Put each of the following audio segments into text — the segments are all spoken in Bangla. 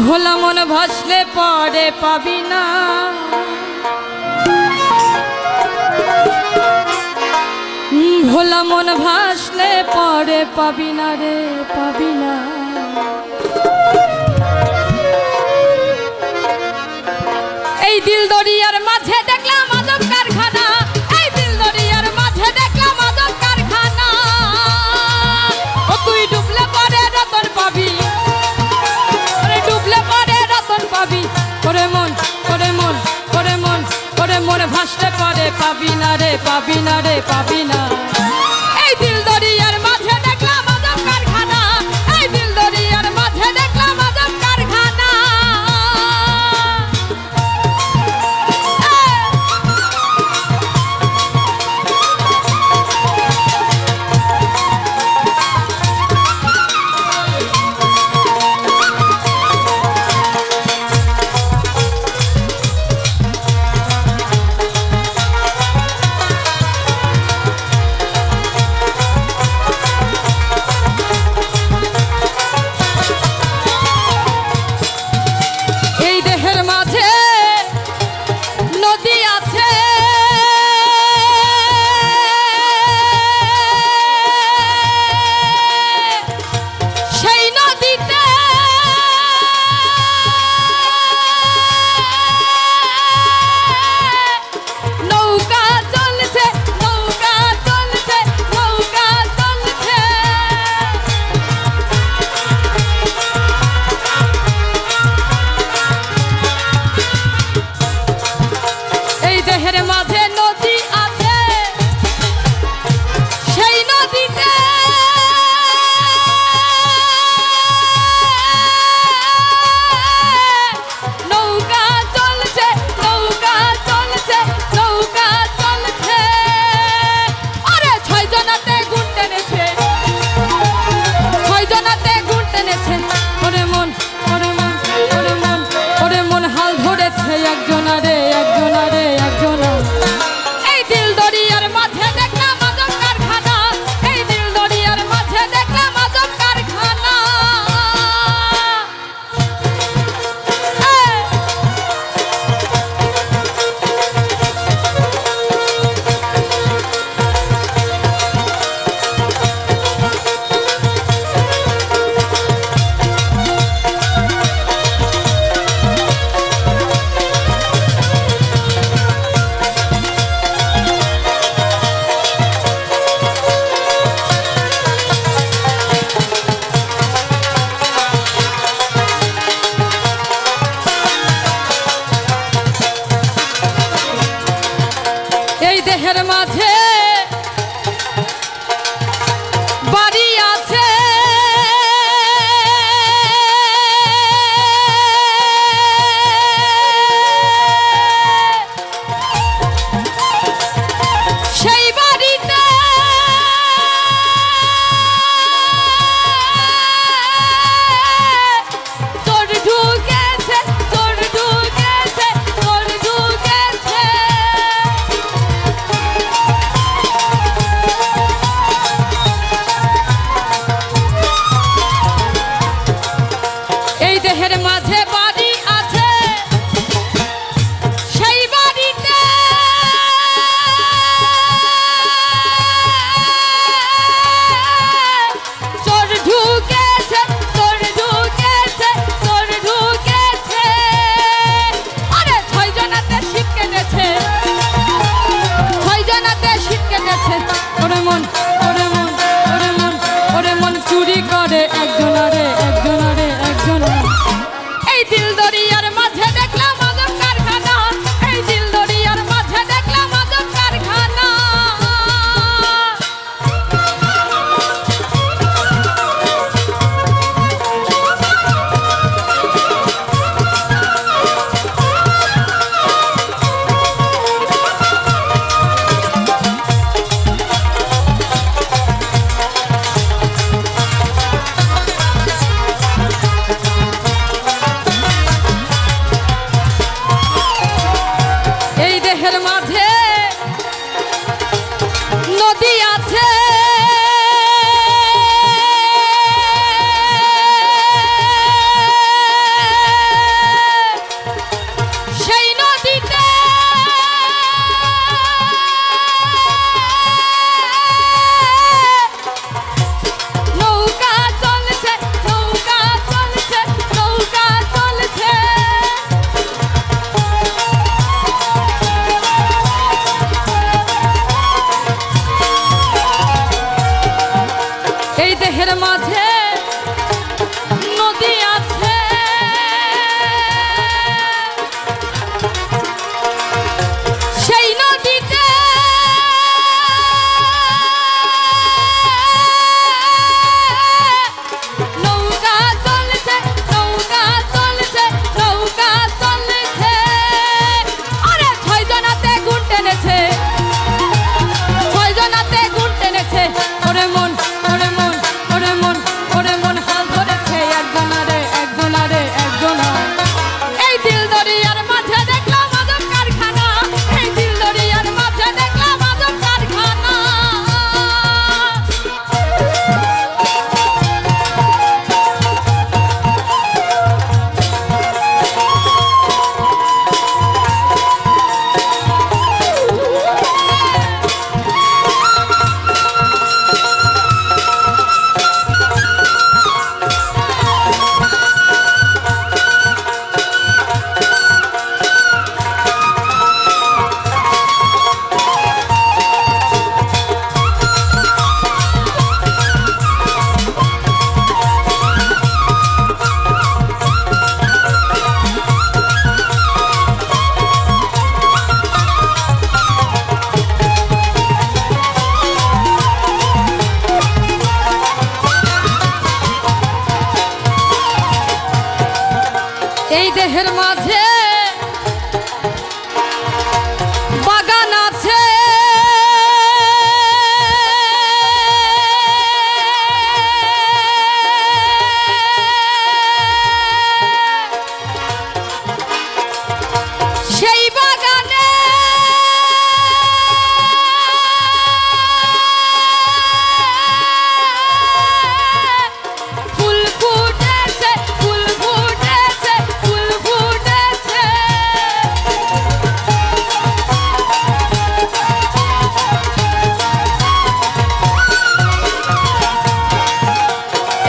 ভোলা মন ভাসলে পরে পাবি না, ভোলা মন ভাসলে পরে পাবি না রে পাবি না। এই দিল দরিয়ার মাঝে দেখলাম আজব কারখানা, এই দিল দরিয়ার মাঝে দেখলাম আজব কারখানা। ও তুই ডুবলে পরে রতন পাবি, আরে ডুবলে পরে রতন পাবি। করে মন করে মন করে মন করে মন ভাসলে পরে পাবি না রে পাবি না রে পাবি না। এই দিল দরিয়ার মাঝে দেখলাম আজব কারখানা, এই দিল দরিয়ার মাঝে দেখলাম আজব কারখানা। দেহের মাঝে বাড়ি আছে, সেই বাড়িতে তোর ঢুকেছে তোর ঢুকেছে তোর ঢুকেছে। এই দেহের মাঝে বাড়ি আছে, সেই বাড়িতে তোর ঢুকেছে তোর ঢুকেছে তোর ঢুকেছে। আরে ছয় জনাতে শীত কেটেছে, ছয় জনাতে শীত কেটেছে। ওরে মন ওরে মন ওরে মন ওরে মন চুরি করে একজনারে একজনারে একজনা। এই দিল এই দেহের মাঝে বাগান আছে, সেই বাগানে ফুল ফুটেছে, ফুল ফুটেছে, ফুল ফুটেছে।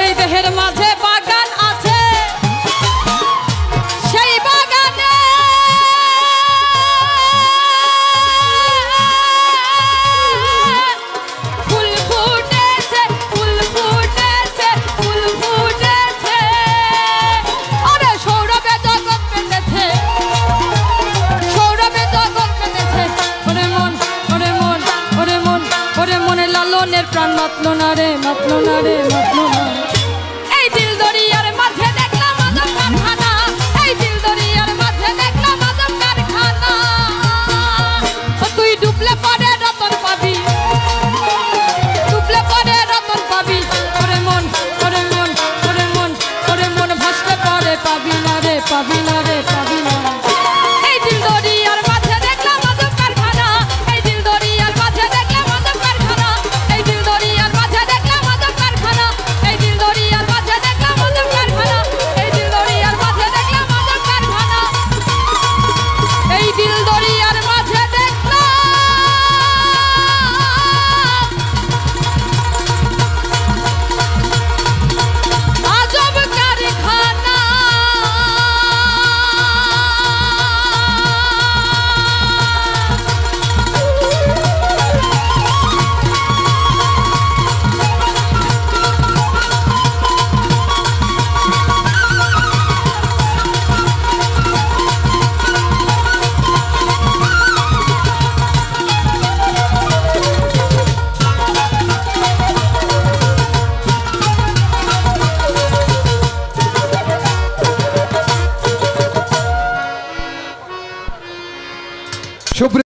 এই দেহের মাঝে বাগান আছে, সেই বাগানে ফুল ফুটেছে, ফুল ফুটেছে, ফুল ফুটেছে। আরে সৌরভে জগৎ পেতেছে, সৌরভে জগৎ পেতেছে। ওরে মন, ওরে মন, ওরে মন, ওরে মনে লালনের প্রাণ মাতলো না রে, মাতলো না রে, মাতলো না। এই দিল দরিয়ার মাঝে দেখলাম আজব কারখানা, এই দিল দরিয়ার মাঝে দেখলাম আজব কারখানা। ও তুই ডুবলে পরে রতন পাবি, ডুবলে পরে রতন পাবি। ওরে মন, ওরে মন, ওরে মন, ওরে মন ভাসলে পরে পাবি না রে, পাবি না রে, পাবি না। এই দিল দরিয়ার মাঝে দেখলাম আজব কারখানা, এই দিল দরিয়ার মাঝে দেখলাম আজব কারখানা, এই দিল দরিয়ার মাঝে দেখলাম আজব কারখানা, এই দিল দরিয়ার মাঝে দেখলাম আজব কারখানা, এই দিল দরিয়ার মাঝে দেখলাম আজব কারখানা, এই দিল দরিয়ার মাঝে দেখলাম আজব কারখানা।